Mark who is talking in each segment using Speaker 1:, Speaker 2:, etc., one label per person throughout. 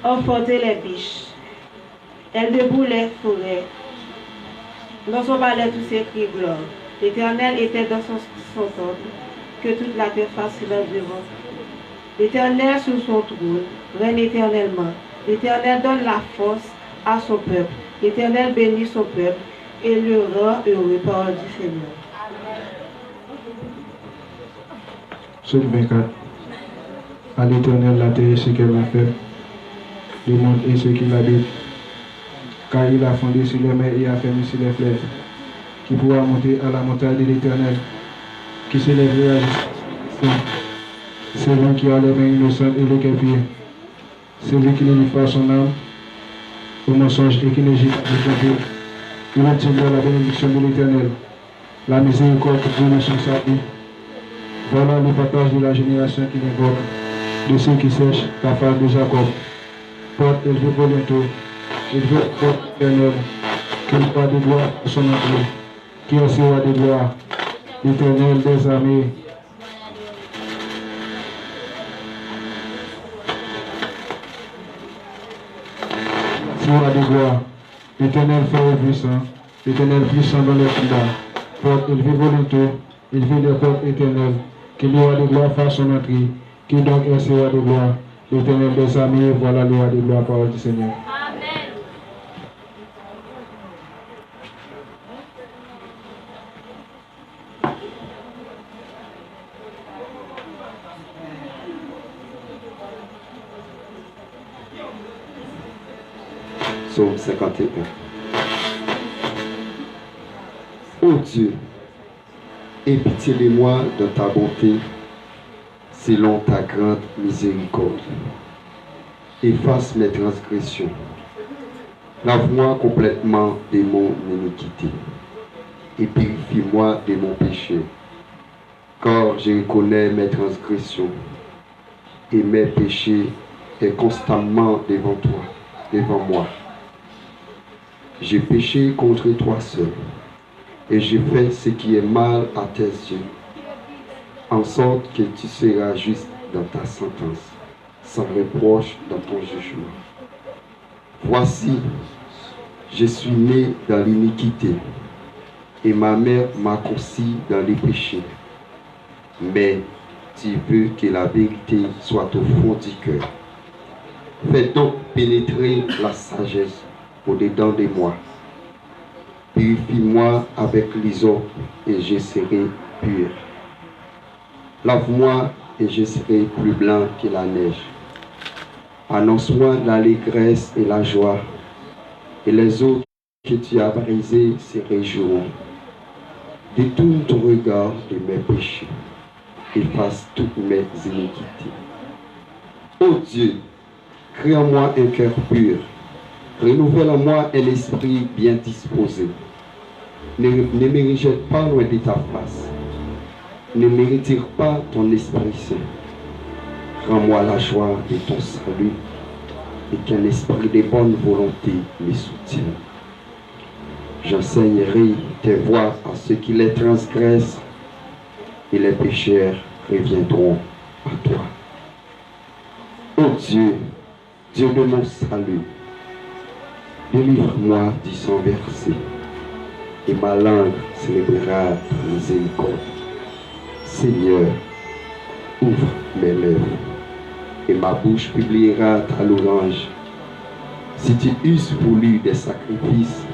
Speaker 1: emportait les biches. Elle déboule les forêts. Dans son palais, tous ses cris gloire. L'Éternel était dans son temple, que toute la terre fasse silence devant. L'Éternel sur son trône règne éternellement. L'Éternel donne la force à son peuple. L'Éternel bénit son peuple et le rend heureux. Parole du Seigneur.
Speaker 2: Psaume 24. À l'Éternel la terre et ce qu'elle a fait, le monde et ceux qui l'habitent. Car il a fondé sur les mers et a fermé sur les fleuves. Qui pourra monter à la montagne de l'Éternel, qui s'élèvera jusqu'à celui qui a les mains innocentes et le cœur pieux, celui qui ne livre pas son âme au mensonge et qui ne gît pas de tromper. Il obtiendra la bénédiction de l'Éternel, la miséricorde pour Dieu sur sa vie. Voilà le partage de la génération qui l'invoque, de ceux qui cherchent la face de Jacob. Porte élevé pour bientôt, élevé pour l'Éternel, qu'il soit de gloire à son entrée, qui est roi de gloire, l'Éternel des armées. Roi de gloire, l'Éternel fort et puissant, l'Éternel puissant dans les combats. Porte élevé volonté, élevé les portes éternelles, que le roi de gloire fasse son entrée, qui donc est ce roi de gloire, l'Éternel des armées, voilà le roi de gloire, parole du Seigneur.
Speaker 3: Psaume 51. Ô Dieu, aie pitié de moi de ta bonté, selon ta grande miséricorde. Efface mes transgressions. Lave-moi complètement de mon iniquité et purifie-moi de mon péché, car je reconnais mes transgressions et mes péchés est constamment devant moi. J'ai péché contre toi seul, et j'ai fait ce qui est mal à tes yeux, en sorte que tu seras juste dans ta sentence, sans reproche dans ton jugement. Voici, je suis né dans l'iniquité, et ma mère m'a conçu dans les péchés. Mais tu veux que la vérité soit au fond du cœur. Fais donc pénétrer la sagesse au-dedans de moi. Purifie-moi avec l'hysope et je serai pur. Lave-moi et je serai plus blanc que la neige. Annonce-moi l'allégresse et la joie, et les autres que tu as brisés se réjouiront. Détourne ton regard de mes péchés, efface toutes mes iniquités. Ô Dieu, crée en moi un cœur pur, renouvelle en moi un esprit bien disposé. Ne me rejette pas loin de ta face, ne me retire pas ton Esprit Saint. Rends-moi la joie de ton salut et qu'un esprit de bonne volonté me soutienne. J'enseignerai tes voies à ceux qui les transgressent et les pécheurs reviendront à toi. Ô Dieu, Dieu de mon salut, délivre-moi du sang versé et ma langue célébrera ta miséricorde. Seigneur, ouvre mes lèvres et ma bouche publiera ta louange. Si tu eusses voulu des sacrifices,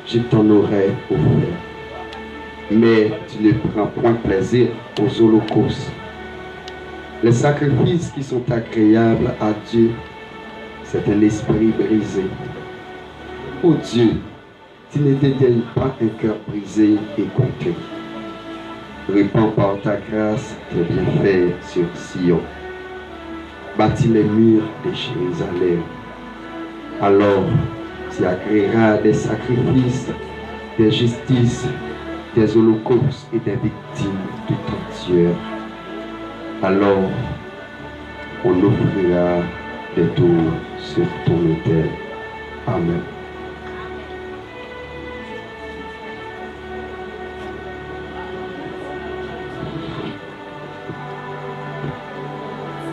Speaker 3: je t'en aurais offert. Mais tu ne prends point plaisir aux holocaustes. Les sacrifices qui sont agréables à Dieu, c'est un esprit brisé. Ô Dieu, tu ne dédaignes pas un cœur brisé et contrit. Répands par ta grâce tes bienfaits sur Sion. Bâtis les murs de Jérusalem. Alors tu agréeras des sacrifices, des justices, des holocaustes et des victimes tout entières. Alors on offrira des tours sur ton autel. Amen.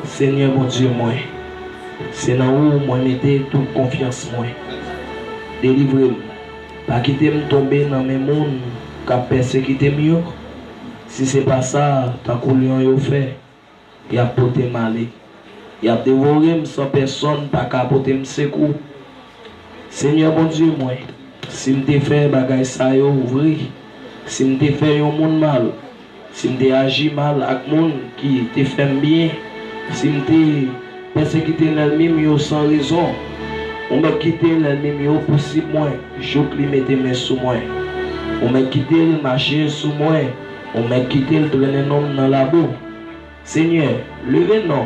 Speaker 4: Seigneur mon Dieu, moi, C'est là où moi mettez toute confiance moi. Délivrez-moi. Pas quitter me tomber dans mes mondes qui persécuté mieux. Si c'est pas ça, tant qu'on lion fait, il a porté malé. Il a dévoré sans personne pas capoter me secours. Seigneur mon Dieu moi, si me te fait bagay ça yo ouvrir, si me te fait un monde mal, si me te agi mal avec monde qui te fait bien, si me te persécuté l'ennemi yo sans raison, on m'a quitté l'ennemi yo possible moi, je lui mettre mes sous moi. On m'a quitté le marché sous moi, on m'a quitté le traîner nom dans la boue. Seigneur, levez non,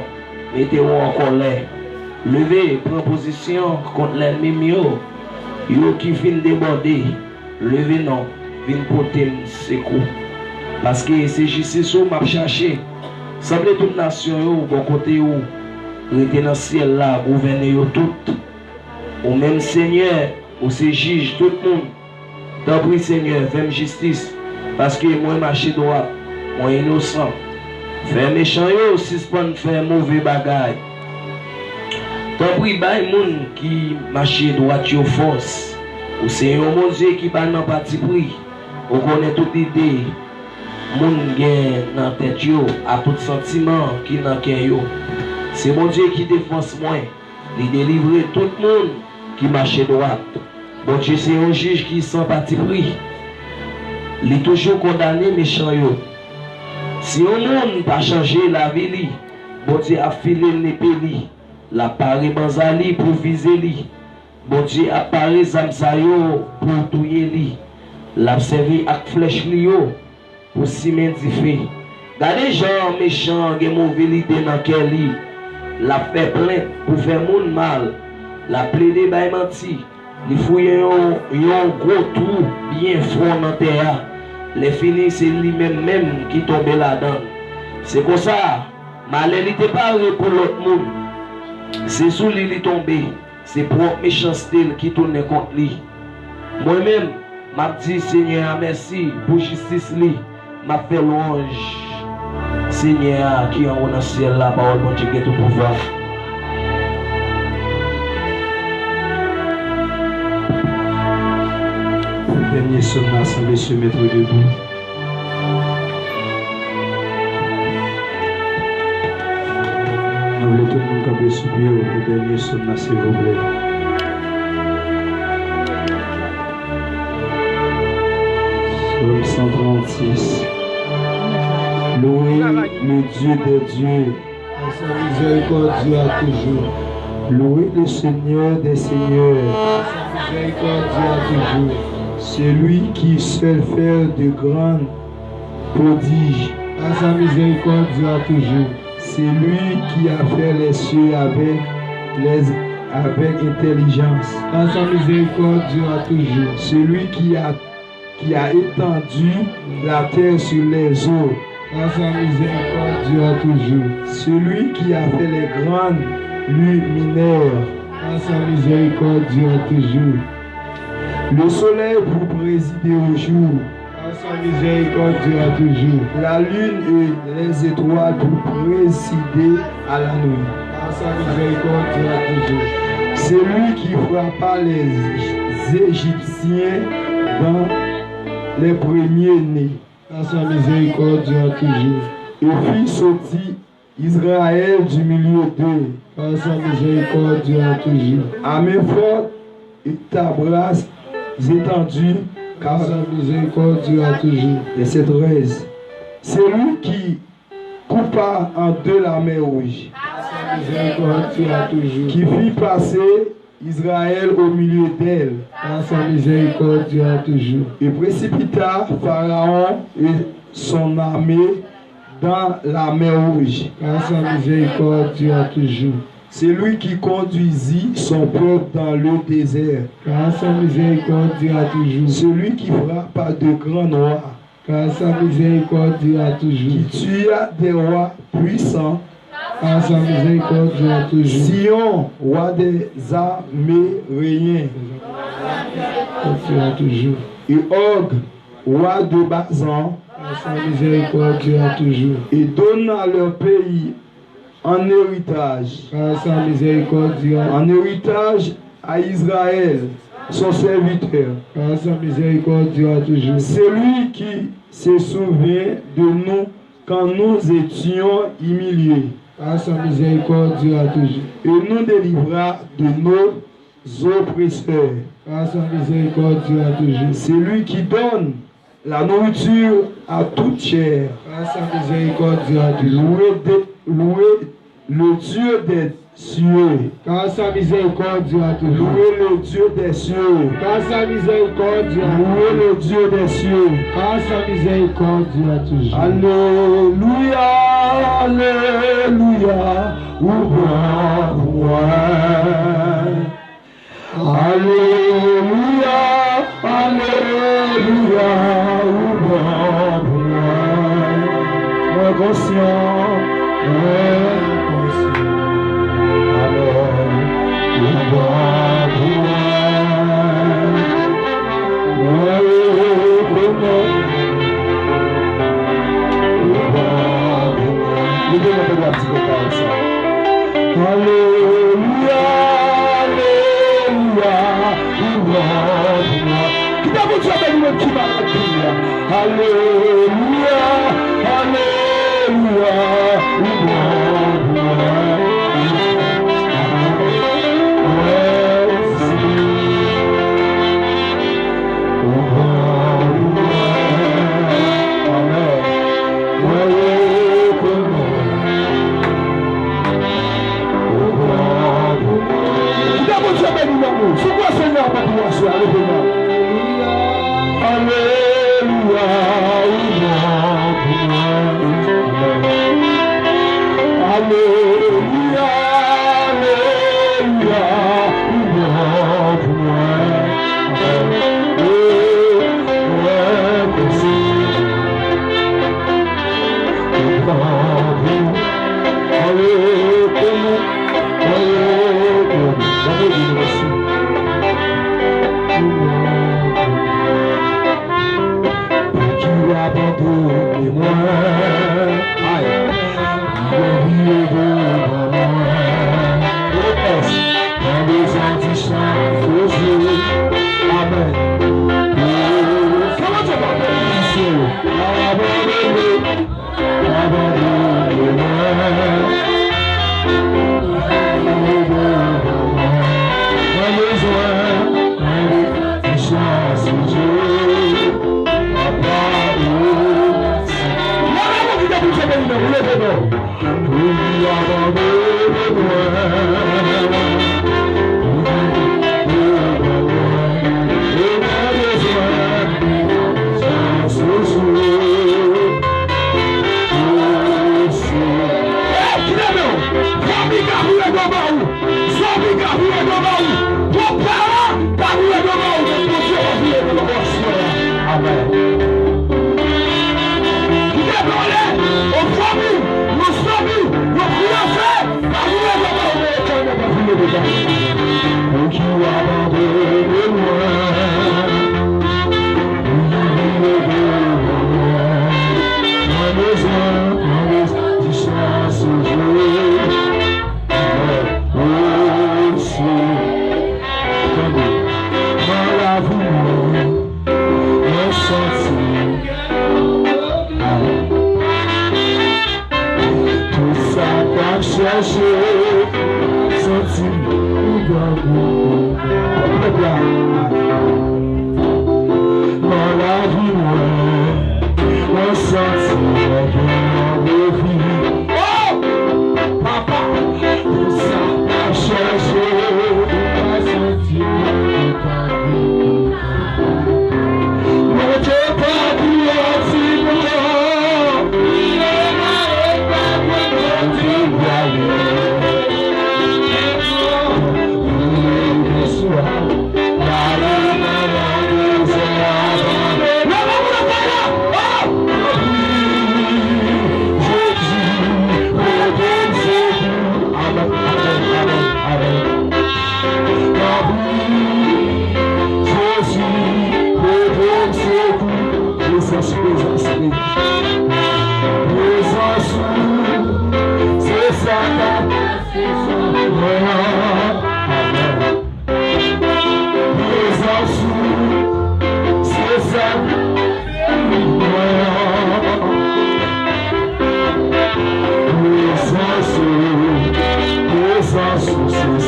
Speaker 4: mettez-vous en colère. Levez, prends position contre l'ennemi yo qui vient déborder. Levez non, vient porter secours. Parce que c'est justice que m'a cherché. Semble toute nation yo, bon côté yo, rete dans le ciel là, gouverner yo tout. Ou même Seigneur, ou c'est juge tout le monde. Tant pis Seigneur, fais justice. Parce que moi marché droit, moi innocent. Fais méchant yo, suspend faire mauvais bagaille. Tant pis bay moun qui marché droit yo force. Ou c'est un mon Dieu qui va dans parti pris. On connaît toute idée. Moun gen dans tête yo, à tout sentiment qui dans cœur yo. C'est mon Dieu qui défense moi. Il délivre tout le monde qui marche droit. Bon Dieu c'est un juge qui sans parti pris. Il est toujours condamné méchant yo. Si un monde pas changé la vie li, bon Dieu a filé l'épée li, la paré banzali pour viser li. Bon Dieu a paré zamsa yo pour touyer li. L'a servi avec flèche li yo pour cimentifier. Gardez gens méchants qui mauvais idée dans quel li. La fait plainte pour faire monde mal. La plaidé by menti. Il fouille un gros trou bien fond dans terre. Les finis c'est lui-même qui tombe là-dedans. C'est comme ça. Malheur n'était pas pour l'autre monde. C'est sous lui qui tombé. C'est pour méchanceté qui tourne contre lui. Moi-même, m'a dit Seigneur merci pour justice lui. M'a fait louange. Seigneur qui en haut dans le ciel là, parole bon Dieu qui est tout pouvoir.
Speaker 2: Dernier sonne semble se mettre debout. Nous voulons tout le monde camper sous pied au dernier sonne s'il vous plaît. Psaume 136. Louez le Dieu des dieux, à sa miséricorde à toujours. Louez le Seigneur des seigneurs, à sa miséricorde à toujours. Celui qui seul fait de grands prodiges, à sa miséricorde à toujours. C'est lui qui a fait les cieux avec intelligence, à sa miséricorde à toujours. Celui qui a étendu la terre sur les eaux, à sa miséricorde à toujours. Celui qui a fait les grandes luminaires, à sa miséricorde à toujours. Le soleil pour présider au jour, à sa miséricorde à toujours. La lune et les étoiles pour présider à la nuit, à sa miséricorde à toujours. C'est lui qui frappa les Égyptiens dans les premiers-nés, à sa miséricorde à toujours. Et fit sortir Israël du milieu d'eux, à sa miséricorde à toujours. À main forte et ta bras étendue, car sa miséricorde à toujours. Verset 13. C'est lui qui coupa en deux la mer rouge, à sa miséricorde à toujours. Qui fit passer Israël au milieu d'elle, à sa miséricorde à toujours. Et précipita Pharaon et son armée dans la mer rouge, à sa miséricorde à toujours. C'est lui qui conduisit son peuple dans le désert, car sa miséricorde à toujours. Celui qui frappa de grands rois, car sa miséricorde à toujours. Qui tua des rois puissants, car sa miséricorde à toujours. Sion, roi des Améréens, à toujours. Et Og, roi de Bazan, car sa miséricorde à toujours. Et donne à leur pays
Speaker 5: en héritage.
Speaker 2: Par sa miséricorde,
Speaker 5: En héritage à Israël, son serviteur.
Speaker 2: par sa miséricorde toujours.
Speaker 5: C'est lui qui se souvient de nous quand nous étions humiliés
Speaker 2: Par sa miséricorde toujours.
Speaker 5: et nous délivra de nos oppresseurs.
Speaker 2: Par sa miséricorde toujours.
Speaker 5: C'est lui qui donne la nourriture à toute chair.
Speaker 2: Par sa miséricorde toujours.
Speaker 5: Louez le Dieu des cieux.
Speaker 2: Par sa miséricorde toujours.
Speaker 5: Louez le Dieu des cieux.
Speaker 2: Par sa miséricorde
Speaker 5: Louez le Dieu des cieux.
Speaker 2: Par sa miséricorde toujours.
Speaker 5: Alléluia, Alléluia, ouvre moi. Alléluia, Alléluia, ouvre moi. Moi conscient, Alléluia, Alléluia, qui t'a vous dire qui va la dire? Alléluia, Alléluia, c'est quoi Seigneur pour pouvoir se Alléluia, Alléluia, Alléluia, abandonnez-moi. Aïe. Dans les antichants, amen. Comment tu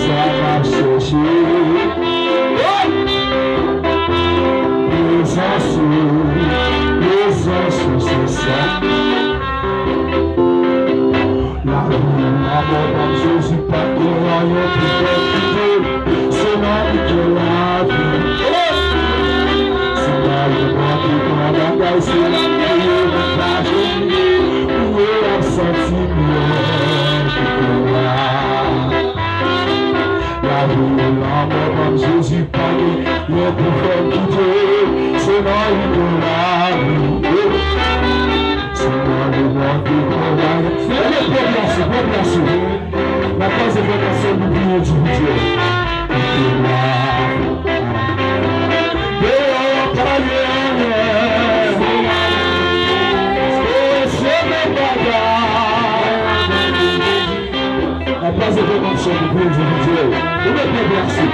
Speaker 5: ça m'a cherché. Les anges, c'est ça. La vie, l'amour dans Jésus, pas de rien plus belle. C'est l'homme de la vie. C'est l'homme qui prend la gaille, c'est la vie de la journée. Où est la sentiment qui pourra. La vie, l'amour dans Jésus, pas de rien plus belle. C'est l'homme de la vie. C'est l'homme de la vie. La cause est vraiment l'oublier du Dieu. La cause est vraiment l'oublier du Dieu. Vous me faites merci.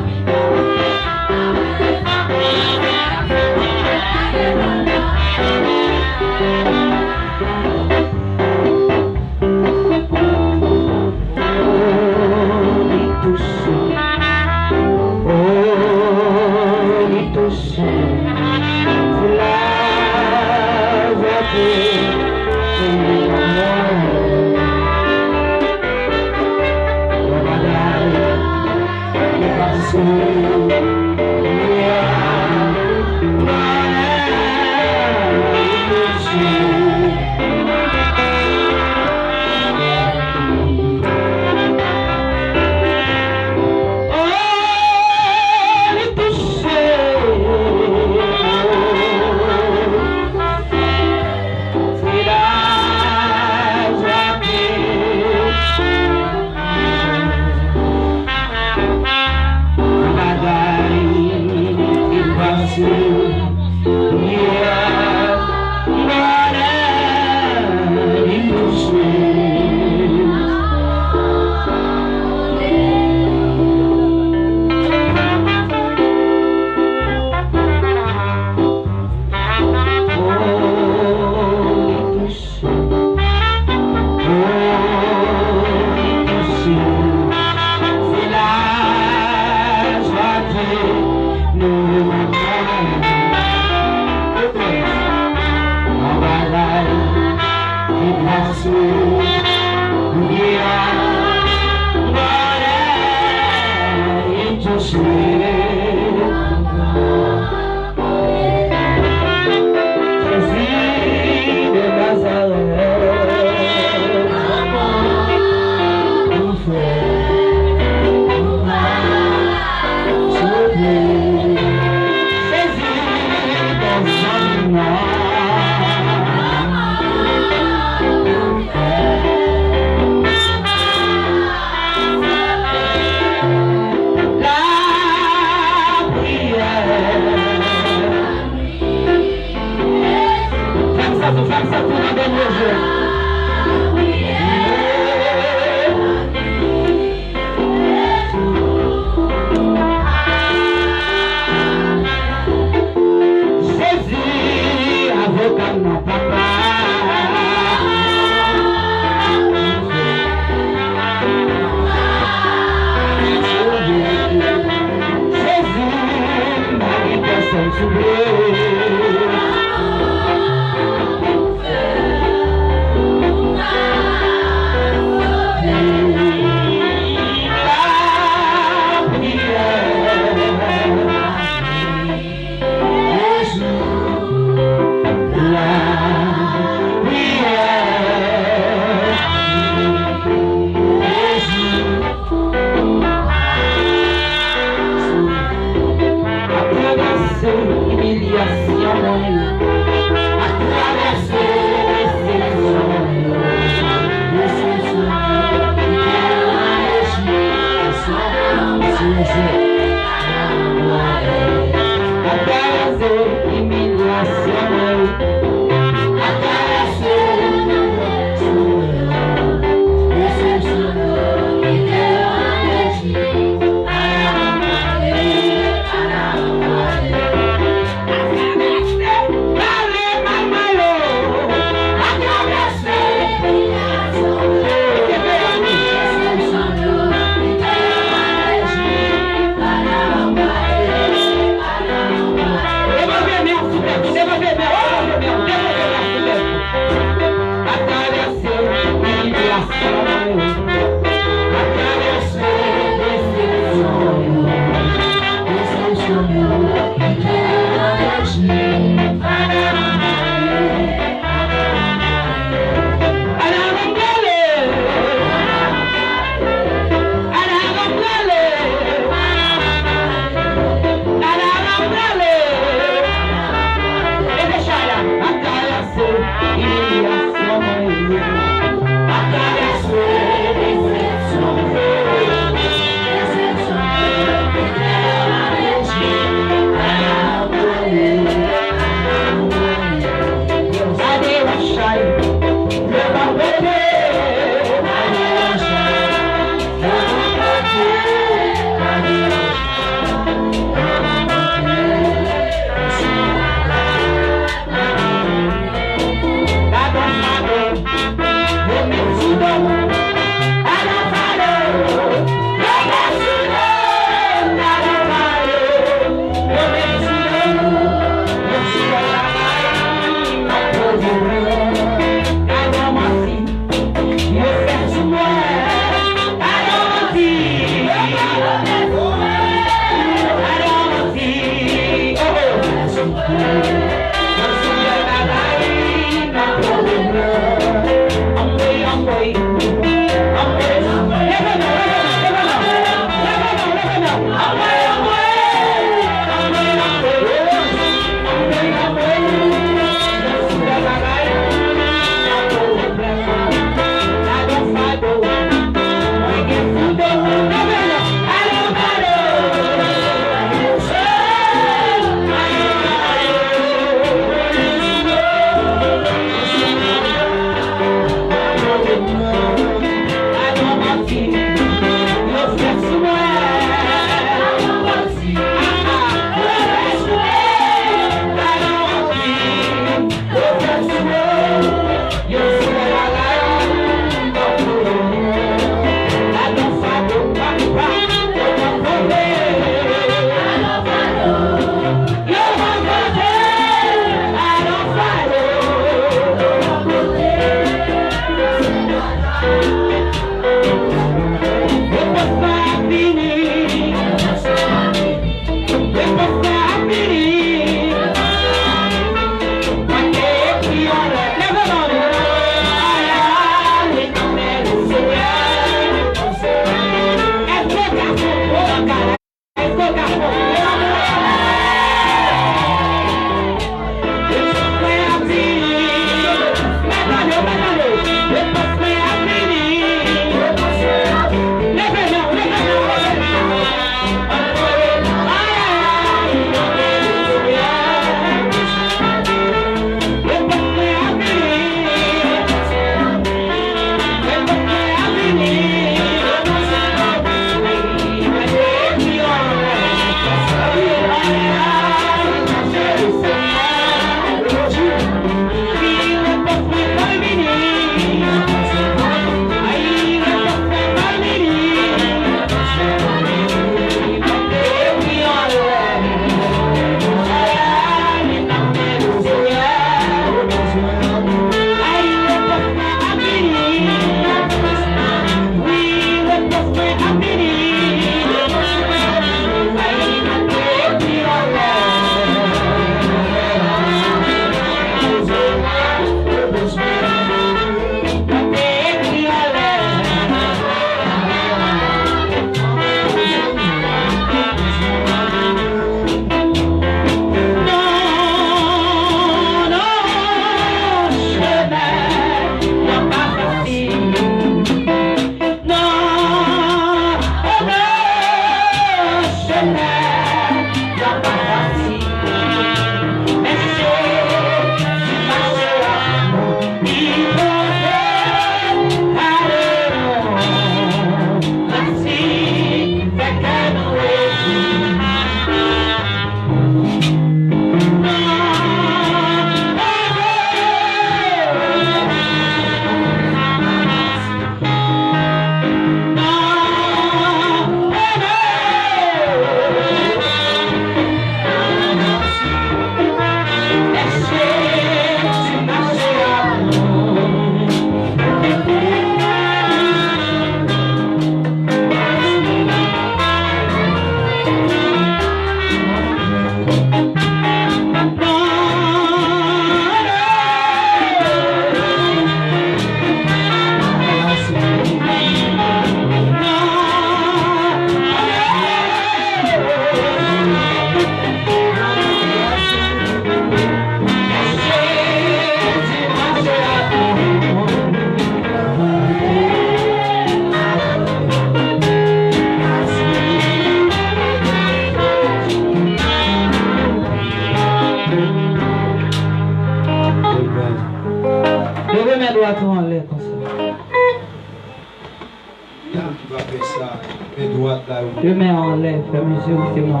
Speaker 6: Je mets en l'air, frère, monsieur, c'est moi.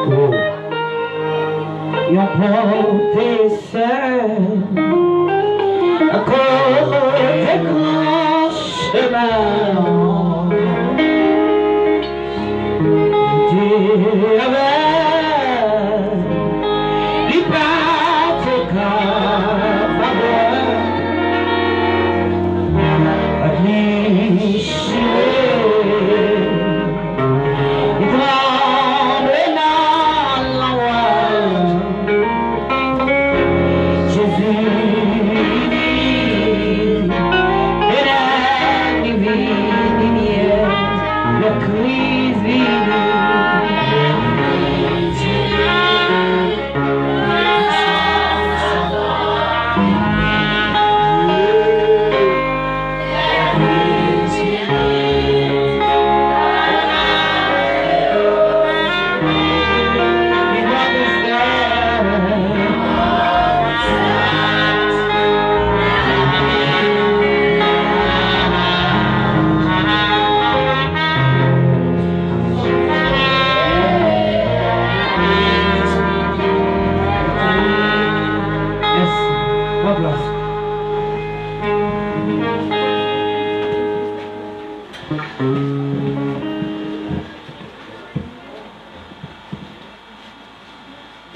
Speaker 6: Oh. Ils ont porté seul à cause des grands chemins. Dieu avait les pattes capables.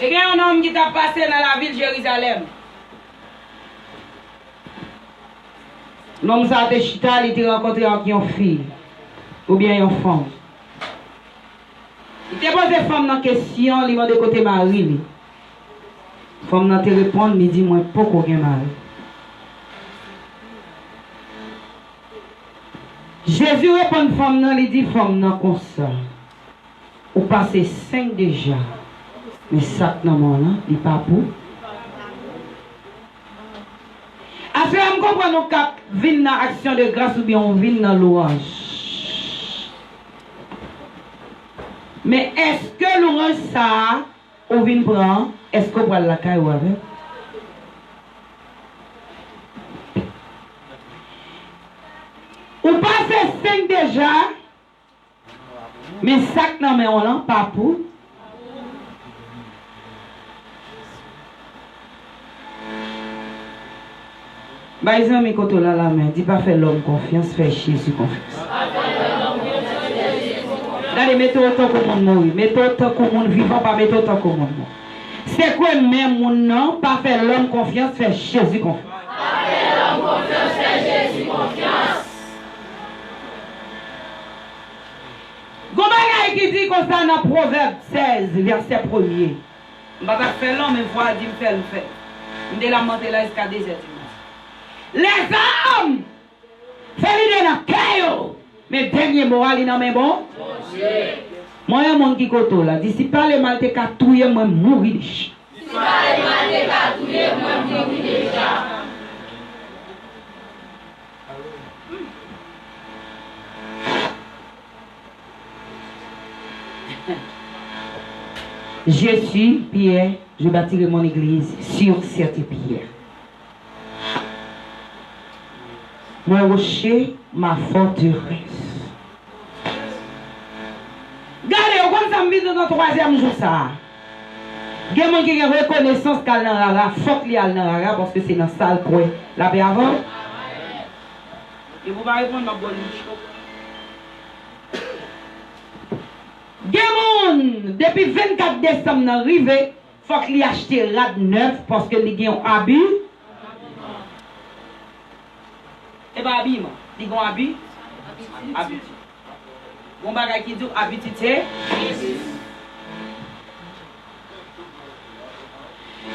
Speaker 7: Il y a un homme qui t'a passé dans la ville de Jérusalem.
Speaker 6: L'homme ça a chita, il t'a rencontré avec une fille ou bien une femme. Il t'a posé femme dans la question, il m'a de côté mari. Femme n'a te répondre, il dit moi pourquoi aucun mari. Jésus répond femme non, il dit femme non comme ça. Ou passez 5 déjà. Mais ça non là, il pas pour. Est-ce que vous comprenez qu'on vient dans l'action de grâce ou bien on vient dans louange? Mais est-ce que louange ça, on vient prendre, est-ce qu'on va la caille ou avec? Ou passez 5 déjà, mais ça non mais on n'a pas pour. Bah, ils ont mis côté là la main. Dis pas faire l'homme confiance, faire Jésus confiance. Allez, mettez autant que le monde mourir. Mettez autant que le monde vivant, pas mettez autant que le monde mort. C'est quoi même mon nom? Pas faire l'homme confiance, faire Jésus confiance.
Speaker 8: Pas faire l'homme confiance, faire Jésus confiance.
Speaker 6: Gombagay qui dit comme ça dans Proverbe 16, verset 1er. Je ne vais pas faire l'homme, mais il faut dire faire le fait. Je vais la monter là jusqu'à 2 heures. Les hommes, faites-le dans le caillou. Mais dernier moral, il est bon. Moi, il y a un monde qui est là. D'ici pas les mal, t'es qu'à touiller, moi, mourir.
Speaker 8: D'ici pas les mal, t'es qu'à touiller, moi, mourir déjà.
Speaker 6: Je suis Pierre, je bâtirai mon église sur cette pierre. Mon rocher, ma forteresse. Regardez, on va me dans le 3e jour ça. Il y a des gens qui ont reconnaissance qu'elle n'a pas, faut qu'il y ait dans parce que c'est dans la salle quoi. La paix avant. Et vous allez répondre ma bonne chose. Il y a des gens, depuis 24 décembre, arrivé, faut qu'il y ait acheté rad neuf parce qu'il y a un habit. Et pas habillement. Il y a un habit. Habit. Bon bagay qui dit habitude.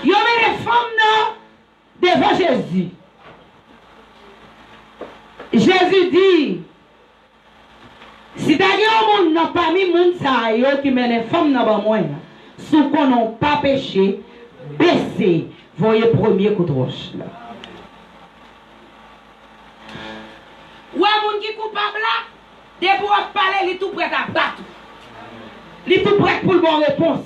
Speaker 6: Il y a des femmes devant Jésus. Jésus dit, si tu as un monde parmi les gens qui mènent les femmes dans le monde, si qu'on n'a pas péché, baissez, voyez premier coup de roche. Ou un monde qui est coupable là, dès pour parler, il est tout prêt à battre. Il est tout prêt pour le bon réponse.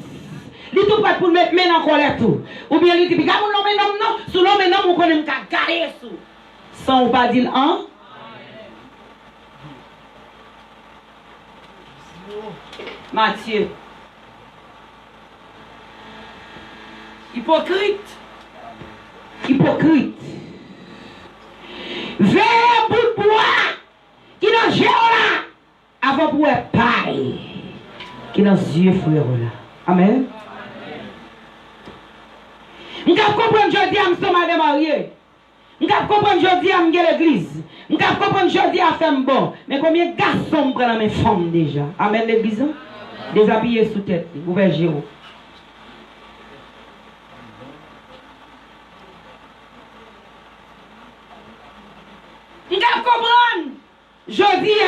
Speaker 6: Il est tout prêt pour mettre main en colère tout. Ou bien il dit, regarde mon nom, non, sous l'homme, non, on connaît qu'à garder sous. Sans pas dire un. Matthieu. Hypocrite. Hypocrite. Vers un bout de bois qui dans le là avant pour être paille qui dans les yeux frère là. Amen. Je comprends aujourd'hui à me sommes marié. Je comprends aujourd'hui à me l'église. Je comprends aujourd'hui à faire bon. Mais combien de garçons prennent mes femmes déjà? Amen l'église. Déshabillés sous tête. Ouvert Géo. Je comprends. Je dis,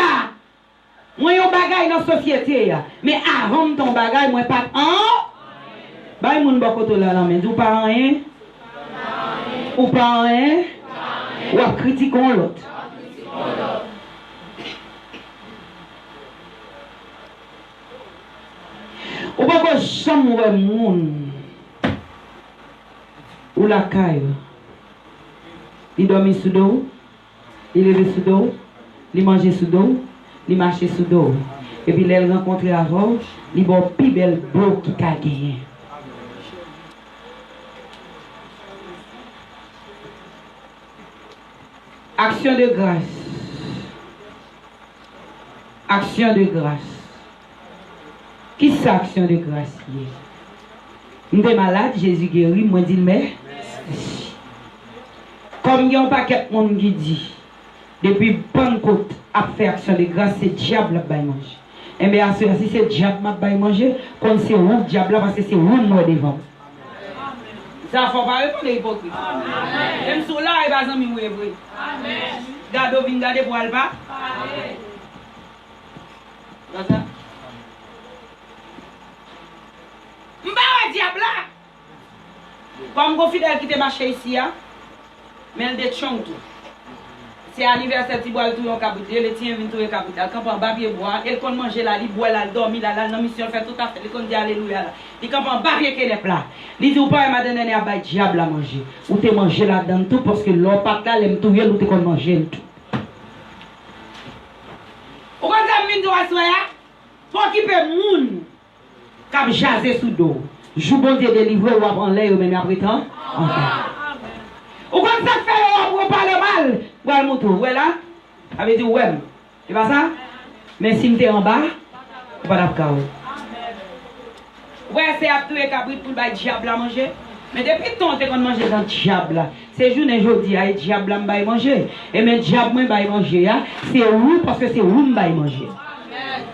Speaker 6: moi, je bagaille dans la société. Mais avant ton bagaille, moi, pas un. Bah, il y a des gens qui là, mais ou pas rien. Ou pas rien. Ou à critiquer l'autre. Ou pas que chambre ou monde. Ou la caille. Il dormit sous dos. Il levé sous dos, il mangeait sous dos, il marchait sous dos. Et puis il rencontré avant, il bon plus belle beau qui a gagné. Action de grâce. Action de grâce. Qui c'est action de grâce? Je suis malade, Jésus guérit, moi je dis mais. Comme il y a un paquet de monde qui dit. Depuis Pentecôte, à faire action de grâce, c'est le diable qui va manger. Et bien, si c'est le diable qui va manger, comme c'est le diable, parce que c'est le moi devant. Ça ne faut pas répondre l'hypocrite. Même sur là, il va s'en mourir. Amen. Gado vin gade pour alba. Comme mon fidèle qui te marché ici, mais elle est chong tout. C'est anniversaire qui boit tout en capital, le tien vient tout en capital. Quand on bas pied boire, elle quand manger là, il boit là, il dormit là, dans mission fait tout à fait, il dit alléluia là. Il quand on bas pied qu'elle est plat. Il dit ou pas m'a donné à bail diable à manger. Ou te manger là-dedans tout parce que l'eau pas là, l'aime tout, ou te qu'on manger tout. Ou quand ça vient de soya, faut qu'il peut moun cap jaser sous dos. Jou bon Dieu délivrer ou apprendre l'air même après temps. Ou comme ça fait ou parle mal, ou al moto, ouais là, avait dit ouais. C'est pas ça? Mais si m'était en bas, pas d'apkaou. Ouais, c'est à tout et cabrit pour le diable à manger. Mais depuis ton temps qu'on mange dans le diable là, c'est journée aujourd'hui, le diable là m'baille manger. Et mais diable moi m'baille manger, c'est où parce que c'est où m'baille manger. Amen.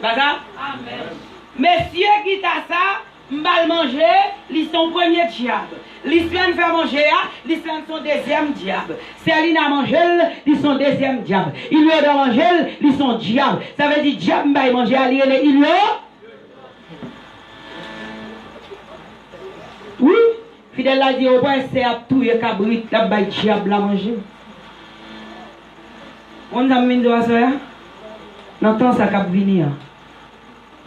Speaker 6: Pas ça? Amen. Messieurs qui t'a ça, m'baille manger, ils sont premier diable. L'Islam fait manger, l'Islam son deuxième diable. Céline a mangé, ils sont deuxième diable. Il y a de manger, ils sont diable. Ça veut dire diable m'baille manger, il y a. Oui, fidèle a dit au point c'est à tout et cabrit la baille diable à manger. On a mis de ça. Non, tant ça cap venir.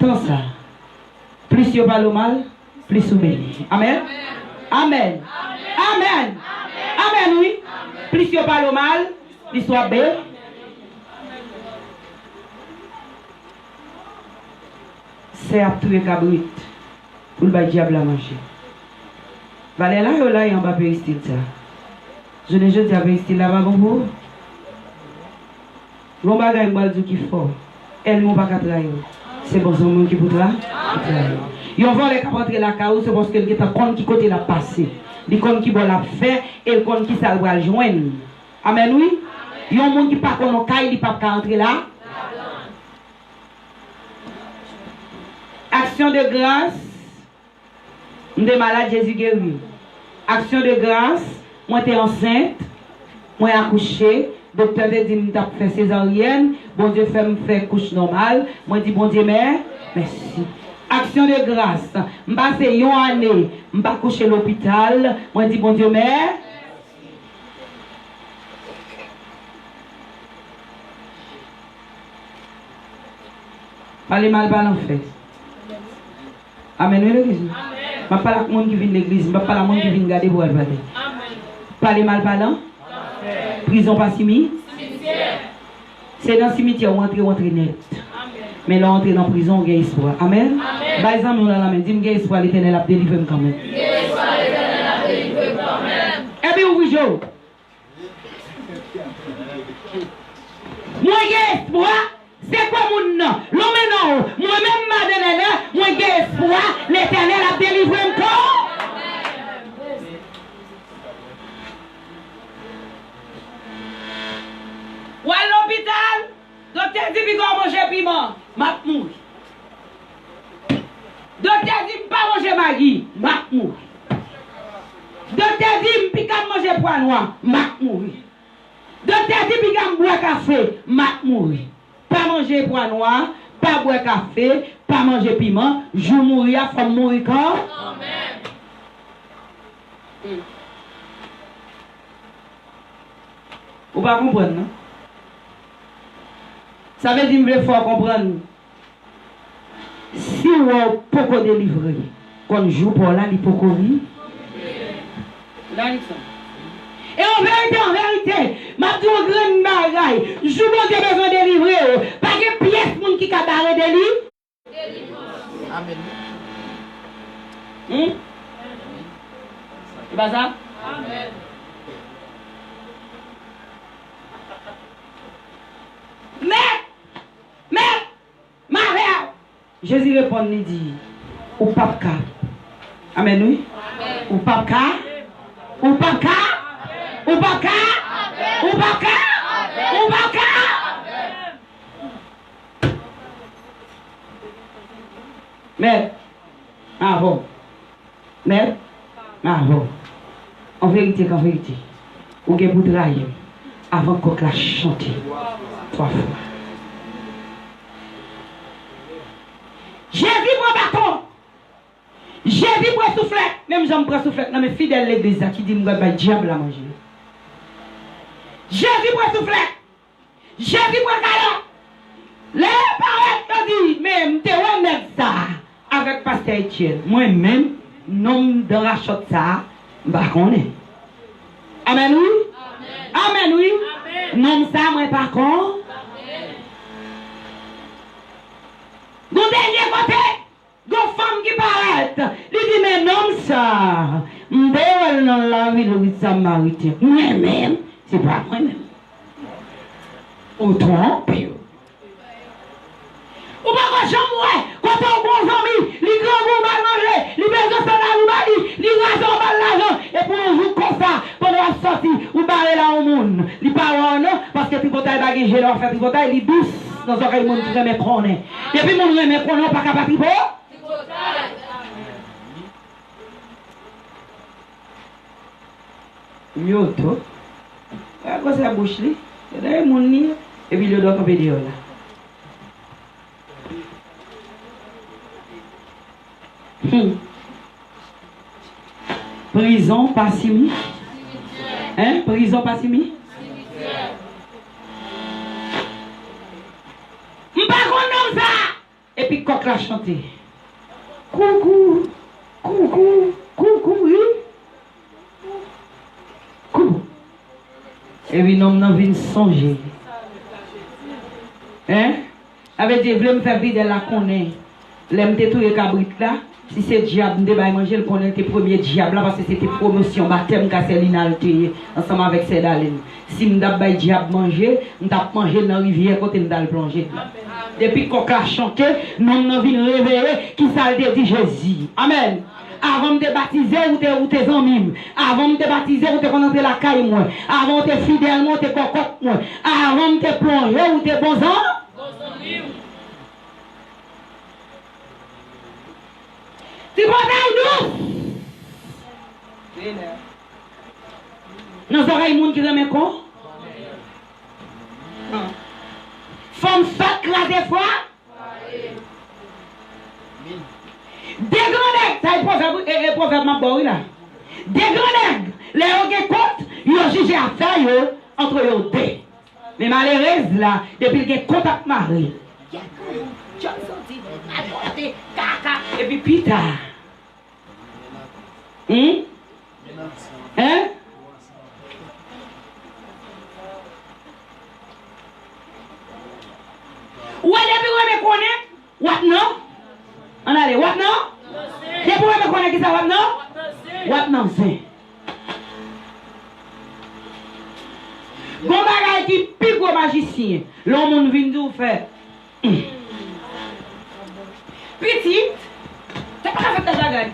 Speaker 6: Tant ça. Plus il parle mal, plus il bénit. Amen. Amen. Amen. Amen, oui. Plus il parle mal, plus il béni. C'est à tout et cabrit pour le baille diable à manger. Valé là, il y a un bas péristil ça. Je ne dis pas péristil là, pas bon. L'on va gagner un qui fort. Elle ne va pas travailler. C'est bon, c'est monde qui peut travailler. Ils vont les rentrer la carouse, c'est parce qu'elle est en qui côté la passer. Les compte qui vont la faire et le compte qui ça va joindre. Amen, oui. Il y a un monde qui pas qu'on a caille, il pas rentrer là. Action de grâce. Je malade, Jésus guéri. Action de grâce, moi j'étais enceinte, moi j'ai accouché, docteur a dit que je fait césarienne, bon Dieu fait me faire couche normale, moi je dis bon Dieu merci. Action de grâce, je passe une année, je vais coucher à l'hôpital, moi je dis bon Dieu merci. Parlez mal par l'enfer. Amen, l'église. Je ne parle pas à monde qui vient de l'église, je ne parle pas à monde qui vient de garder pour aller. Parlez mal parlant. Prison pas simi. C'est dans le cimetière où on entre net. Mais là, on entre dans la prison, on a espoir. Amen. Par exemple, on a la main, dis-moi espoir, l'Éternel a délivré quand même. Et bien, oui, Joe. Moi, j'ai espoir. C'est quoi mon nom? L'homme non. Moi-même, madame, moi j'ai espoir. L'Éternel a délivré encore. Ou à l'hôpital, docteur dit qu'il va manger piment. M'a mourir. Docteur dit pas manger maggi. M'a mourir. Docteur dit qu'il va manger pois noir. M'a mourir. Docteur dit qu'il va boire café. M'a mourir. Pas manger pois noir, pas boire café, pas manger piment, je mourir, faut mourir quand? Amen. Vous pas comprendre, non? Ça veut dire qu'il faut comprendre. Si vous n'avez pas délivré, quand joue pour là, il faut courir. Là, et en vérité, ma dit au grand bagaille, je vous ai besoin de délivrer, pas de pièce moun qui a barré de lui. Amen. C'est pas ça? Amen. Mais, Maria, Jésus répond, il dit, ou pas ka. Amen, oui? Ou pas ka? Ou pas ka? Ou pas ka? Ou pas ka? Ou pas ka? Mais, bon. Mais, bon. En vérité, ou bien vous travaillez avant qu'on la chante 3 fois. Jésus pour bâton. Jésus pour souffler. Même j'en prends souffle dans mes fidèles l'église qui dit moi le diable à manger. Jésus prend souffle. Jésus prend galop. Les parents dit mais m'te remettre ça avec pasteur Etienne. Moi-même nom de rachat ça m'pa connaît. Amen oui. Amen oui. Nom ça moi pas connait. Gon dernier côté, gon femme qui paraît, lui dit mais non ça, m'belle dans la ville de Samaritain. Moi-même, c'est pas moi-même. Ou trompe. Ou pas chambre, quand on bon ami, li grand bon mal manger, li besoin ça la bali, li raison mal l'argent et pour un jour comme ça, pendant sortir ou barrer là au monde. Li pas non parce que tripotaille bagage leur fait tripotaille, li douce dans oreille monde qui remet connaît. Depuis mon remet connaît pas capable tripoter. Mieux tout. À quoi c'est la bouche li? Derrière mon nid et puis le doigt camper dehors là. Prison pas simi. Hein? Prison pas simi. M'pas qu'on ça. Et puis coq l'a chanté. Coucou, coucou, coucou, oui. Coucou. Et puis non n'a vient songer. Hein? Avec des vle me faire vide la connaît. L'aime te tout les cabrit là. Si c'est diable, je vais manger le connaître tes premiers diables là parce que c'était promotion baptême Casselina ensemble avec Cédaline. Si je vais diable manger, je vais manger dans la rivière côté de le plonger. Depuis qu'on a chanté, nous avons vu révéler qui ça dit Jésus. Amen. Avant de te baptiser ou tes amis, avant de te baptiser ou te connaître la caille moi, avant de te fidèlement te cocotte moi, avant de te plonger ou tes bons ans. Tu vas nous. Nos oreilles, monde qui remet quoi? Femme fac là des fois. Des grands nègres, ça est proverbe ma boy là. Des grands nègres, les gens compte, ils ont jugé à faire entre eux deux. Mais malheureusement là, depuis qu'ils ont contact mari. Et puis Peter. Hein? Ou est-ce que vous me connaissez? What non? On allait, what non? Vous pouvez me connaître qui ça, what non? What non, c'est? Bon bagage qui pique au magicien. L'homme vient de vous faire. Petit, t'as pas fait ta bagage.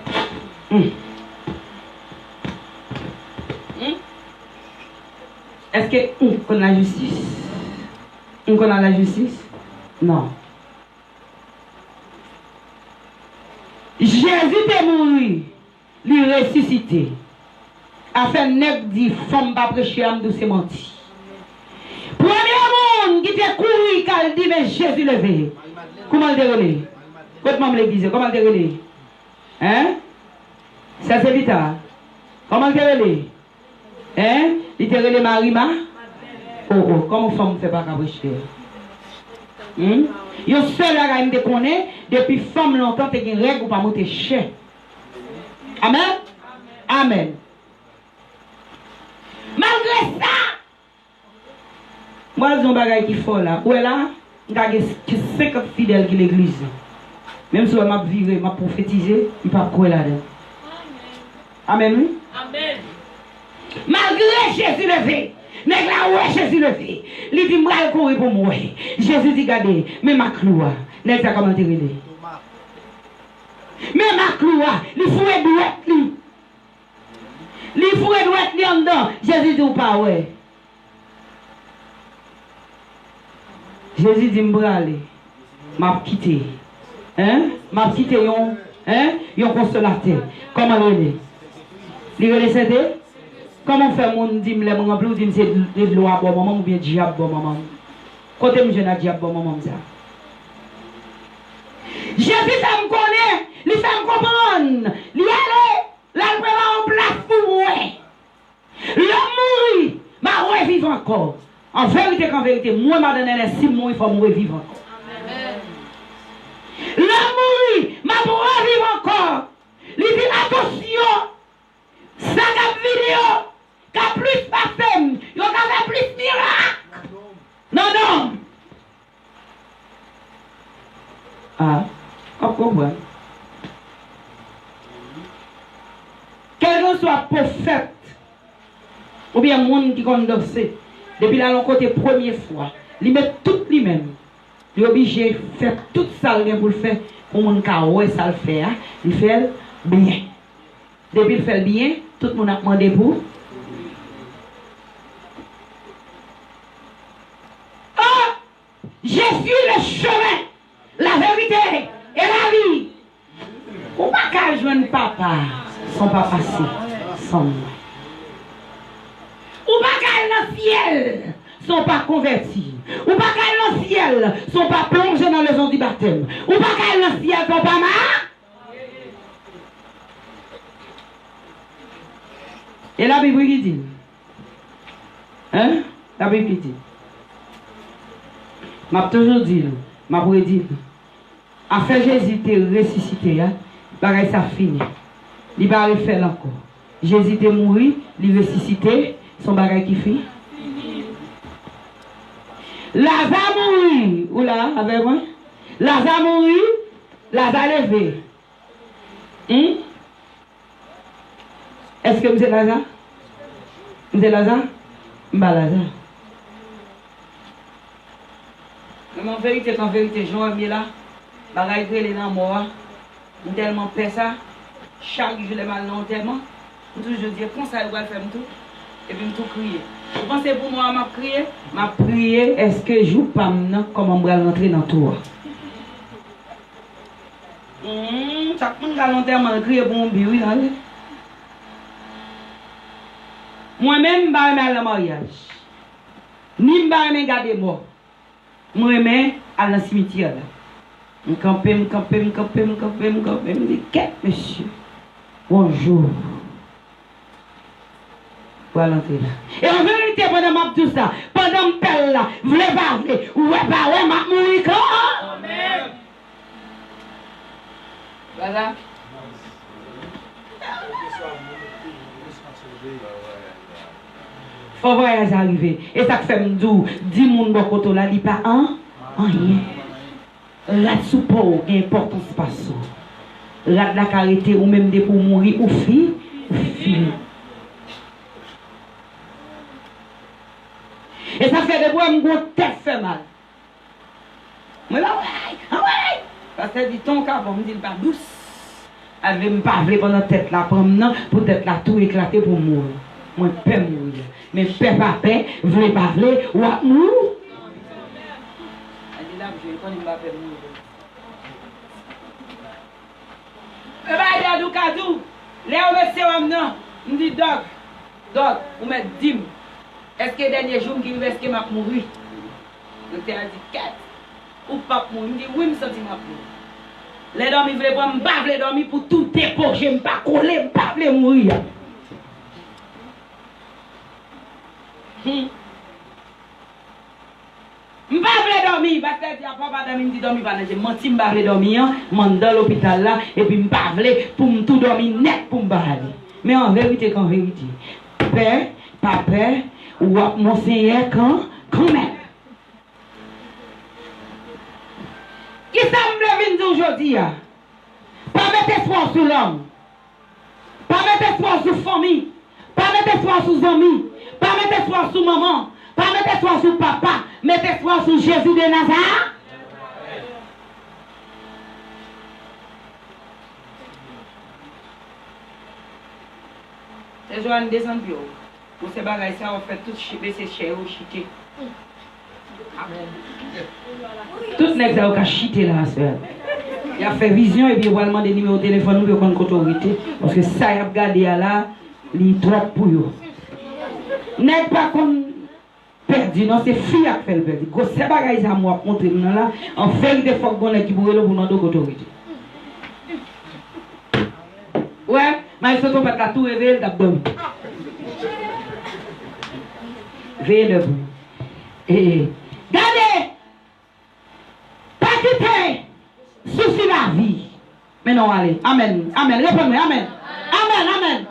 Speaker 6: Est-ce que on connaît la justice? On connaît la justice? Non. Jésus est mort, il est ressuscité. Afin de dire, femme pas prêcher à me menti. Premier monde qui te couru, qui dit, mais Jésus levé. Comment le relé? Comment l'église? Comment le relé? Hein? Ça c'est vite. Comment le relé? Hein? Il te relé Marima? Oh, comment femme ne fait pas prêcher? Yo seul à me connaît depuis femme longtemps t'es une règle ou pas monter cher. Amen. Amen. Malgré ça, moi j'ai un bagage qui faut là. Où est là? J'ai 50 fidèles qui l'église. Même si on m'a viré, m'a prophétisé, je ne peux pas quoi là-dedans. Amen. Oui? Amen. Malgré Jésus levé. Nèg la ouais Jésus levé. Il dit m'al courir pour moi. Jésus dit regardez, mais ma cloua, nèg ça comment dire. Mais ma cloua, il fouet douette li. Il fouet douette li en dedans. Jésus dit ou pas ouais. Jésus dit m'brale. M'a quitté. Hein? M'a quitté yon consolateur. Comment il est? Il est cédé? Comment faire mon dit me le rempli ou dit c'est de l'eau à bon maman ou bien diable bon maman. Côté me jeune à diable bon maman ça. Jésus ça me connaît, il fait me comprendre. Il allait Là, je vais en place pour moi. L'homme mourir, ma revivre encore. En vérité, moi, ma donné les 6 mois, il faut me revivre encore. L'homme mourir, ma revivre encore. Il dit attention, ça cap vidéo, qu'a plus pas fait, il a fait plus miracle. Non. Ah, comprends. Quel que soit prophète, ou bien monde qui conduit, depuis là, l'on côté première fois, il met tout lui-même. Il est obligé de faire tout ça pour le faire, pour mon cas, ça le fait, il fait bien. Depuis il fait bien, tout le monde a demandé pour. Ah! Je suis le chemin, la vérité et la vie. Ou pas qu'à joindre papa, son papa c'est son moi. Ou pas qu'à dans le ciel, sont pas convertis. Ou pas qu'à dans le ciel, sont pas plongés dans les eaux du baptême. Ou pas qu'à dans le ciel, sont pas mal. Et la Bible qui dit, hein? La Bible qui dit, m'a toujours dit, m'a dit, afin Jésus te ressuscité, pareil ça fini. Il va refaire encore. Jésus te mourir, il ressuscité, son bagage qui fait. Lazare mourir, ou là, avec moi? Lazare mourir, Lazare levé. Est-ce que vous êtes Lazare? Vous êtes Lazare? Bah Lazare. Mais en vérité, Jean est là. Bagaille grêlé dans moi. Tellement fait ça. Chaque jour, je l'ai mal dans tellement. Toujours dire, comme ça, il va faire tout. Et puis, tout crier. Vous pensez pour moi, m'a crié? M'a prié, est-ce que je joue pas maintenant, comment je vais rentrer dans tout? Chaque monde a longtemps crié pour mon biou. Moi-même, je ne vais pas le mariage. Ni je ne vais pas garder mort. Moi-même, à la cimetière. Je campe, je dis, qu'est-ce monsieur? Bonjour. Voilà l'entrée là. Et en vérité, pendant tout ça, pendant que je là, vous voulez parler, ou vous parler, je vais mourir quand? Amen. Voilà. Faut voyage arriver. Et ça fait me dire, 10 moun bon côté là, il pas un, rien. Rat sous peau, importance pas ça. Rat la carité ou même des pour mourir ou fille, Et ça fait des bois, mon tête fait mal. Mais là, ouais. Parce que dit ton cas, me dit pas douce. Elle veut me parler pendant tête là, pour tête là tout éclater pour mourir. Moi, je peux mourir. Mais je ne peux pas faire, je veux parler, ou à mourir. Elle dit là, je ne peux pas faire mourir. Il y a du cadeau. Là, on met ce non. On dit, Doc, vous mettez 10. Est-ce que le dernier jour, est-ce que je vais mourir? Le docteur a dit 4. Ou pas mourir? Il dit, oui, je me sens mourir. Les dormis, je ne veux pas les dormir pour tout dépôt. Je ne veux pas coller, je ne veux pas mourir. Je ne veux pas dormir. Parce que je ne veux pas dormir. Je menti, je ne veux pas dormir. Je suis dans l'hôpital là. Et puis je ne veux pas pour tout dormir net pour me parler. Mais en vérité, père, papa, ou mon Seigneur, quand même. Qui ça me dire aujourd'hui? Pas mettre espoir sur l'homme. Pas mettre espoir sur famille. Pas mettre espoir sur amis. Pas mettre espoir sur maman. Pas mettre espoir sur papa. Mettre espoir sur Jésus de Nazareth. C'est Joanne descend bio. Pour ces bagages, ça on fait tout chier, c'est cher ou chiter. Tout n'est pas chiter là, sœur. Il a fait vision et puis il va demander des numéros de téléphone pour qu'on autorité. Parce que ça, il a regardé là, il est trop pour eux. N'est pas comme perdu, non, c'est fille qui fait le perdu. Ces bagages à moi montrer là, en fait, il faut qu'on ait qui pour le nom de l'autorité. Ouais, Mais ce qu'on va tout révéler d'abord. Veillez debout. Et gardez. Pas quitter. Souci la vie. Mais non, allez. Amen. Amen. Répondez. Amen. Amen. Amen.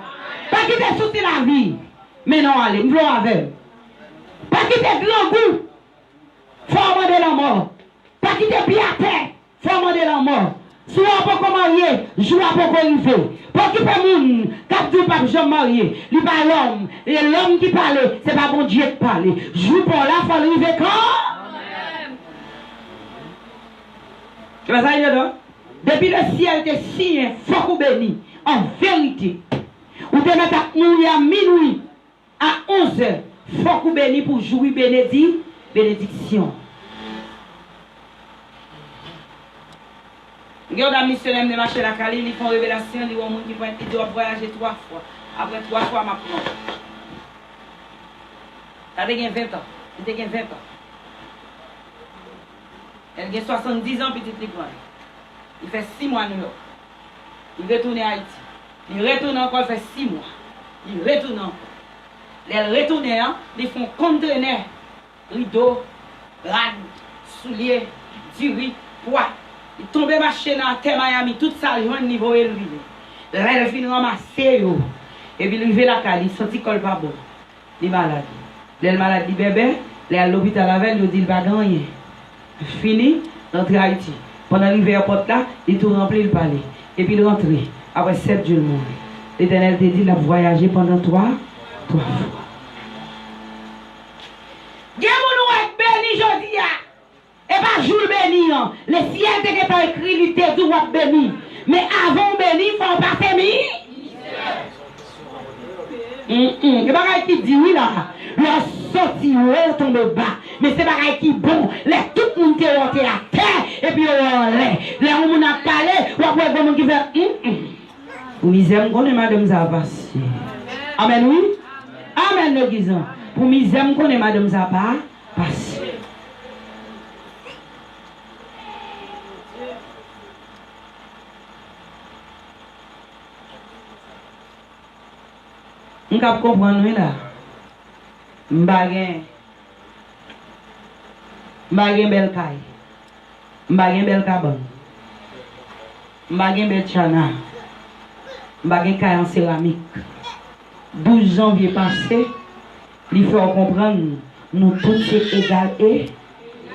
Speaker 6: Pas quitter souci la vie. Mais non, allez. Nous voulons avec. Pas quitter grand goût. Faut demander la mort. Pas quitter pied à terre. Faut demander la mort. Soit pas qu'on marier, joue à pas qu'on arrive. Pour qui peut moun, cap du pape Jean marié, il pas l'homme. Et l'homme qui parle, c'est pas bon Dieu qui parle. Joue pour là, faut arriver quand? Tu vois ça, là? Depuis le ciel te signe, faut qu'on bénisse. En vérité. Ou te mettre à mourir à minuit, à 11h, faut qu'on bénisse pour jouer bénédiction. Regarde la missionnaire de marcher la Cali, ils font révélation, ils ont qui doivent voyager 3 fois. Après 3 fois, ma prendre. Elle a 20 ans. Elle a 20 ans. Elle a 70 ans, petite l'école. Il fait 6 mois à New York. Il retourne à Haïti. Il retourne encore, il fait 6 mois. Il retourne encore. Les retournent, ils font conteneur, rideau, rad, souliers, du riz, poids. Il tombe marché dans la terre Miami, tout ça, il a un niveau élevé. Là, il finit ramasser. Et puis, il arrive la cali, il senti qu'il pas bon. Il est malade. Il est malade, il bébé, il est à l'hôpital avec, il dit qu'il va gagner. Fini, rentre à Haïti. Pendant l'arrivée à la porte là, il tout rempli, il parlait. Et puis, il rentre. Après 7 jours, il mourit. L'Éternel te dit qu'il a voyagé pendant 3 fois. Gémounou béni, je dis. Et pas jour béni. Le ciel te pas écrit, il te dit béni. Mais avant béni, il faut passer mi. C'est pas qui dit oui là. Le sorti, il tombe bas. Mais c'est pas qui bon. Tout le monde est monté à terre. Et puis on l'air. Les gens ont parlé. Ou après, il y a qui fait. Pour misère, on est madame Zapas. Amen, oui. Amen, le guisant. Pour misère, on est madame Zapas. Passe. On peut comprendre là. M'bagen bel caille. M'bagen bel cabane. M'bagen bel chana. M'bagen caille en céramique. 12 janvier passé, il faut comprendre nous tous c'est égal et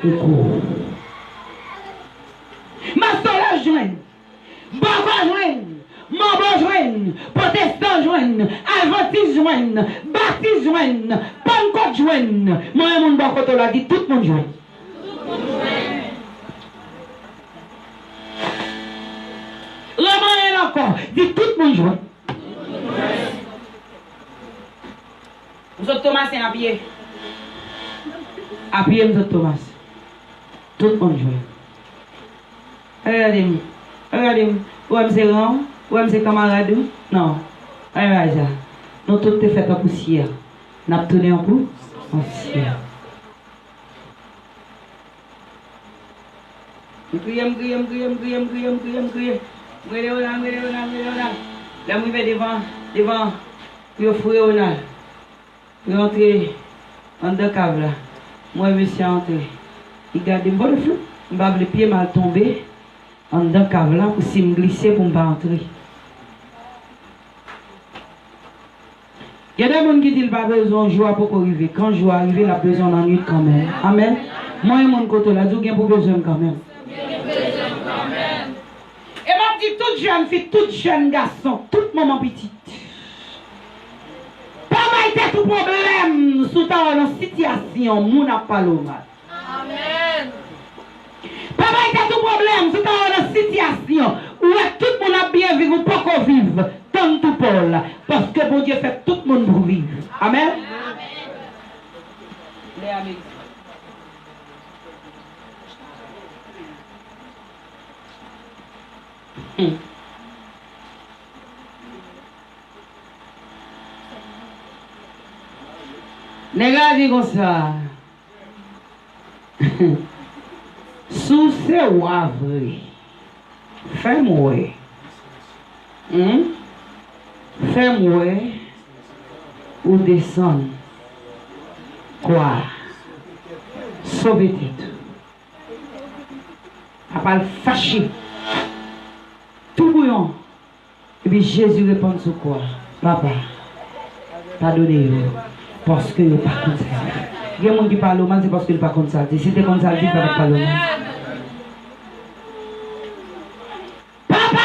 Speaker 6: égaux. Ma soeur joigne. Baba joigne. Mambo joigne, protestant joigne, adventiste joigne, baptiste joigne, Pentecôte joigne. Moi, mon bakoto l'a dit, tout le monde joigne. Le encore, dit tout le monde joigne. Vous autres Thomas, c'est à pied. À pied, vous autres Thomas. Tout le monde joigne. Regardez-moi, regardez-moi, où c'est grand? Ouais, c'est camarade. Non. Allez, ça. Nous tous te fait en poussière. Nous avons tourné en poussière. Criez. Là, je vais devant. Puis au fouet au nal. Puis entrer en deux câbles là. Moi, je suis entré. Il garde une bonne flou. Je vais les pieds mal tomber. En deux câbles là, pour s'y me glisser pour ne pas entrer. Il y a des gens qui disent qu'il n'y a pas besoin de joie pour arriver. Quand joie arrive, il a besoin d'en nuit quand même. Amen. Moi et mon côté là, il y a besoin quand même. Et m'a dit toute jeune fille, toute jeune garçon, toute maman petite. Pas mal de tout problème sous ta situation, mon n'a pas le mal.
Speaker 8: Amen.
Speaker 6: Pas mal de tout problème sous ta situation où tout le monde a bien vécu, ou pas qu'on vive. Tant tout Paul, parce que bon Dieu fait tout le monde pour vivre. Amen. Amen. Les gars disent comme ça. Sous ce wavre, fais-moi. Fais-moi ou descendre. Quoi? Sauver tête. À part le fâché. Tout bouillon. Et puis Jésus répond sur quoi? Papa, pardonnez-le. Parce que il n'est pas comme ça. Il y a des gens qui parlent au mal, c'est parce qu'il n'est pas comme ça. Si c'était comme ça, il ne parle pas au mal. Papa,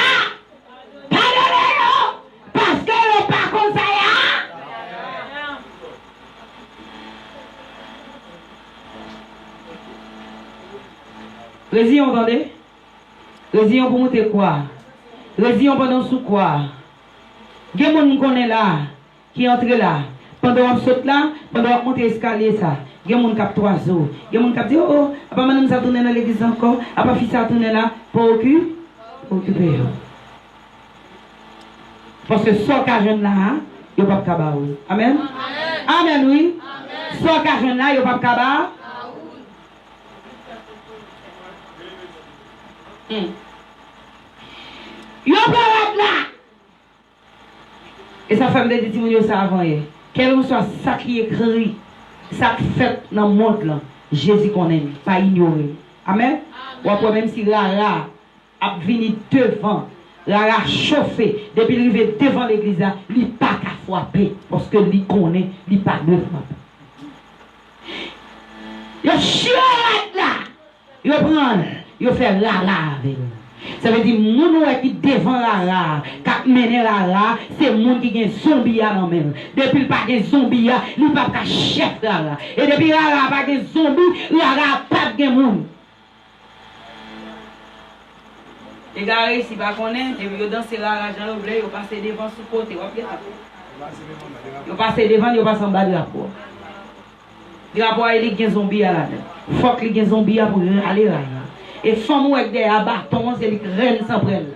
Speaker 6: pardonnez-le. Parce qu'il n'est pas comme ça. Résillon, entendez? Résillon pour monter quoi? Résillon pendant sous quoi? Il y a des gens qui connaissent là, qui entrent là. Pendant qu'on saute là, pendant qu'on monte l'escalier, ça. Il y a des gens qui ont 3 jours. Il y a des gens qui disent, oh, après madame ça tourne dans l'église encore, après fils ça tourne là, pour occuper. Parce que ce cas jeune là, il n'y a pas de cabas. Amen? Amen, oui. Ce cas jeune là, il n'y a pas de cabas. Il y a pas de là. Et ça fait me dire ça avant hier. Quel que soit ça qui est écrit, ça qui fait dans le monde là, Jésus connaît, pas ignorer. Amen. Ou après même si Rara a venu devant, Rara chauffé, depuis qu'il arrive devant l'église, il n'a pas qu'à frapper, parce que il connaît, il n'a pas de frapper. Il chie là, il prend, il fait Rara avec lui. Ça veut dire, moun qui devant la qui mène la c'est moun qui a zombie à la même. Depuis le pas de zombie, il pas de chef là. Et depuis la pas de zombie, la pas de moun.
Speaker 7: Les gars, si vous connaissez, ils dansent la Jean Loblé, ils passent devant sous côté. Ils passent devant, ils passent en bas de la porte. Le rapport, il y a un zombie à la tête. Il faut qu'il y ait un zombie pour aller là. Et femme avec des bâtons, c'est les reines sans prenne.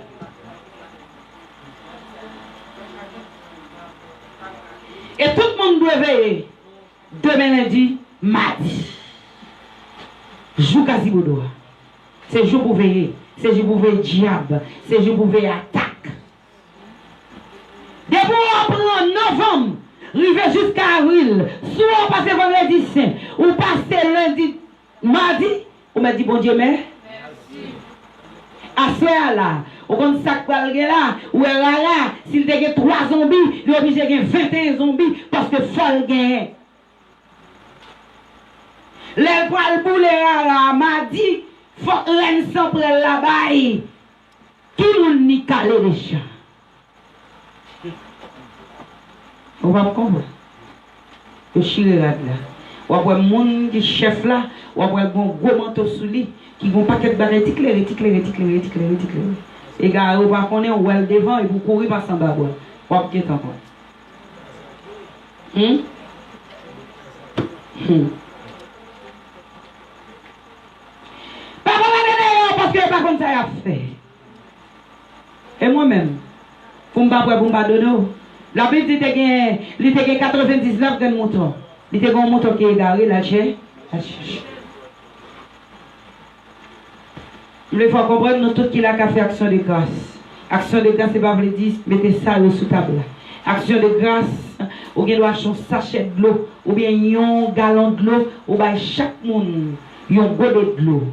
Speaker 7: Et tout le monde doit veiller. Demain lundi, mardi. Jour quasi boudoir. C'est jour pour veiller. C'est jour pour veiller diable. C'est jour pour veiller attaque. Depuis on prend novembre, arrivé jusqu'à avril, soit on passe vendredi saint, ou passe lundi, mardi, on m'a dit bon Dieu, mais. À faire là, au compte sac là, ou elle là, s'il y a 3 zombies, il est obligé de 21 zombies parce que faut gagner. Les poils boulés là, m'a dit, faut reine sans prendre là-bas. Qui nous n'y calé les chats? On va me comprendre. Le chiré là. Ou après le monde qui chef là, ou après le gros manteau sous lui. Qui vont pas qu'être barré, éclairé. Et gars, on va connaître, on va devant et vous courez par sans bas. Ou à pied encore. Pas parce que pas comme ça a fait. Et moi-même, pour me pardonner, la Bible dit qu'il y a 99 de moutons. Il y a un mouton qui est égaré, là, j'ai. Il faut comprendre nous tous qu'il a qu'à faire action de grâce. Action de grâce, c'est pas vrai dire, mettez ça sous table. Action de grâce, ou bien doit acheter un sachet de l'eau, ou bien un gallon de l'eau, ou bien chaque monde, un godet de l'eau.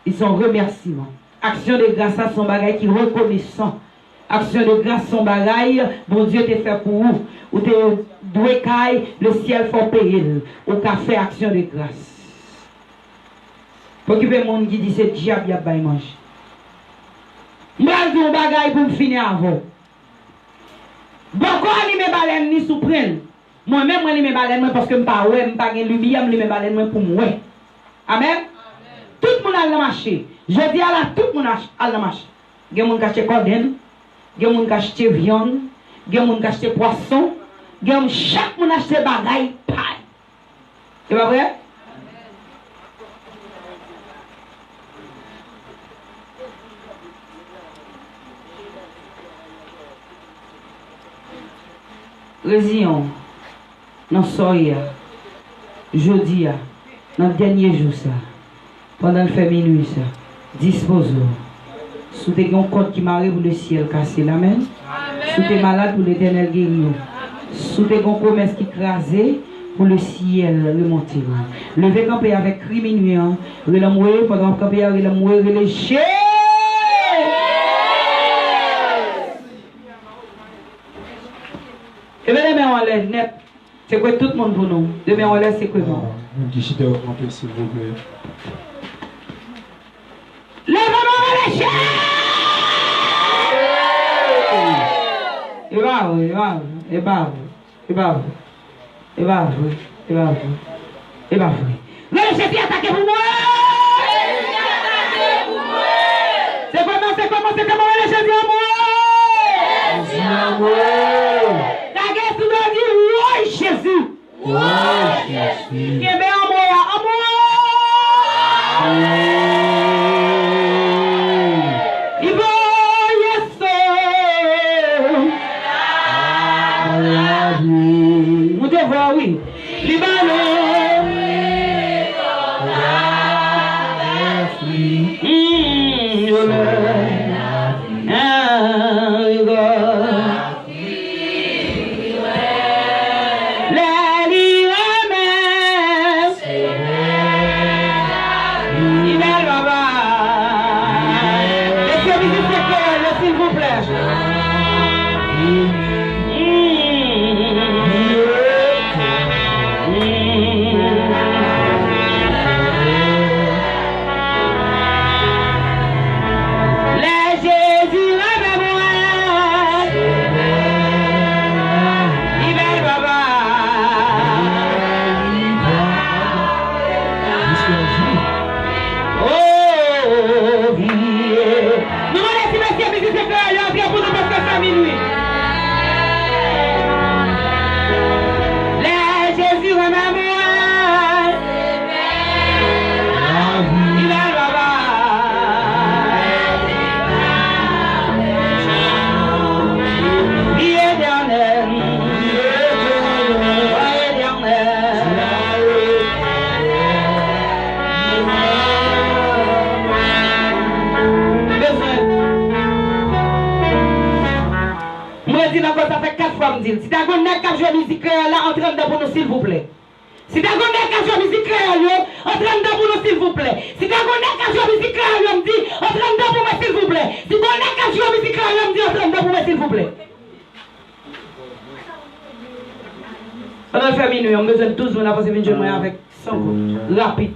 Speaker 7: Ils sont remerciements. Action de grâce, ça, son bagage qui reconnaissant. Action de grâce, son bagage, bon Dieu t'a fait pour vous. Ou t'es doué caille, le ciel faut payer. Ou qu'a fait action de grâce. Pour qu'il y ait des gens qui disent c'est diable, il y a pas de mange. Je vais dire un bagage pour finir avant. Beaucoup de mes baleines ni souprennent. Moi-même, je mes baleines parce que je ne suis pas de lumière, je mes baleines pour moi. Amen. Tout le monde a le marché. Je dis à la tout le monde a le marché. Il y a des gens qui achètent cordon, il y a des gens qui achètent viande, il y a des gens qui achètent poisson, il y a chaque monde achète bagaille paille. C'est pas vrai? Résillon, dans soya, jeudi, dans le dernier jour, ça, pendant le fait minuit, ça, dispose-vous. Sous des comptes qui m'arrivent le ciel cassé, l'amen. Sous tes malades pour l'éternel guérir. Sous tes bons commerces qui crasent pour le ciel remonter. Levez camper avec cri minuit. Relamoué pendant camper avec relamoué reléché. Et bien les mains en l'air net. C'est quoi tout le monde pour nous? Les mains en l'air c'est quoi bon?
Speaker 2: Décidez d'augmenter s'il vous plaît.
Speaker 7: Lève-moi reléché. Et bah oui, et bah mais le chef est attaqué pour moi! C'est comment le chef est à moi? Ta gueule, tu dois dire oui, Jésus! Qui est bien à moi! Il va, yes, mon devoir, oui. Libanon. Ça fait 4 fois me dire. Si tu as un nez qui a joué musique créole là, entrez dedans pour nous s'il vous plaît. Si tu as un nez qui a joué musique créole, entrez dedans pour nous s'il vous plaît. Si tu as un nez qui a joué musique créole, me dit, entrez dedans pour moi s'il vous plaît. Si tu as un nez qui a joué musique créole, me dit, entrez dedans pour moi s'il vous plaît. On a fait minuit, on a besoin de 12 minutes, on a passé 20 jours avec 100 coups. Rapide.